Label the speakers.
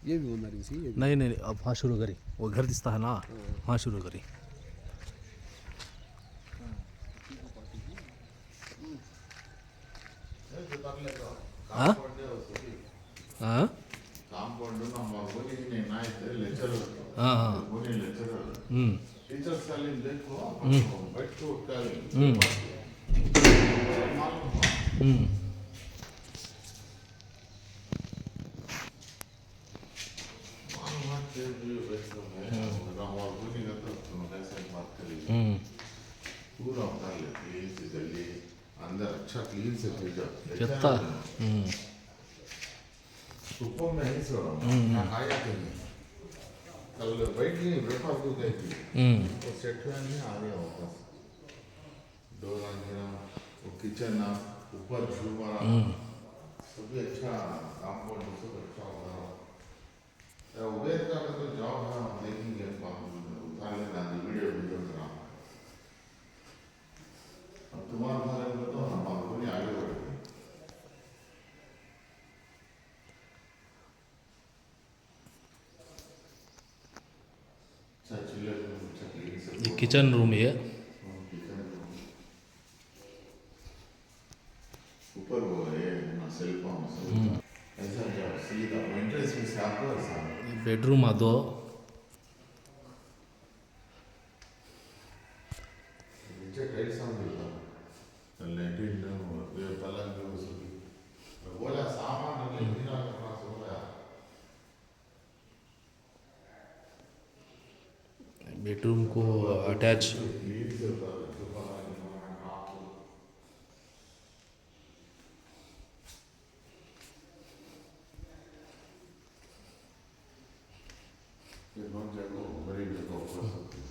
Speaker 1: ये भी ओनर इसी ये भी।
Speaker 2: नहीं नहीं अब वहाँ शुरू करी, वो घर दिखता है ना, वहाँ शुरू करी। हाँ हाँ हाँ हाँ
Speaker 3: अंदर अच्छा क्लीन से भेजा
Speaker 2: कितना
Speaker 3: ऊपर में ही सो ना खाया कहीं कल बैठ गई ब्रेकफास्ट को गई थी तो सेट हुआ नहीं आ गया वापस डोर आना वो किचन ना ऊपर व्यू मारा सभी अच्छा कंपाउंड सब अच्छा होगा उबेर का तो जॉब है लेकिन उठा लेना वीडियो वीडियो करा अब तुम्हारे बारे में बताओ ना बाबू ने आगे बढ़ गए
Speaker 2: ये किचन रूम है।
Speaker 3: ऊपर वो है ना सेल फोन ऐसा जाओ सीधा एंट्रेंस में से आपको ऐसा
Speaker 2: बेडरूम दो,
Speaker 3: नीचे टाइल्स आ गया लैट्रिन ना ये पलंग में वो सब बोला सामान लेकिन ना करना सोया
Speaker 2: बेडरूम को अटैच।
Speaker 3: लीड से होता है तो पता नहीं ये नॉन जगह बड़ी जगह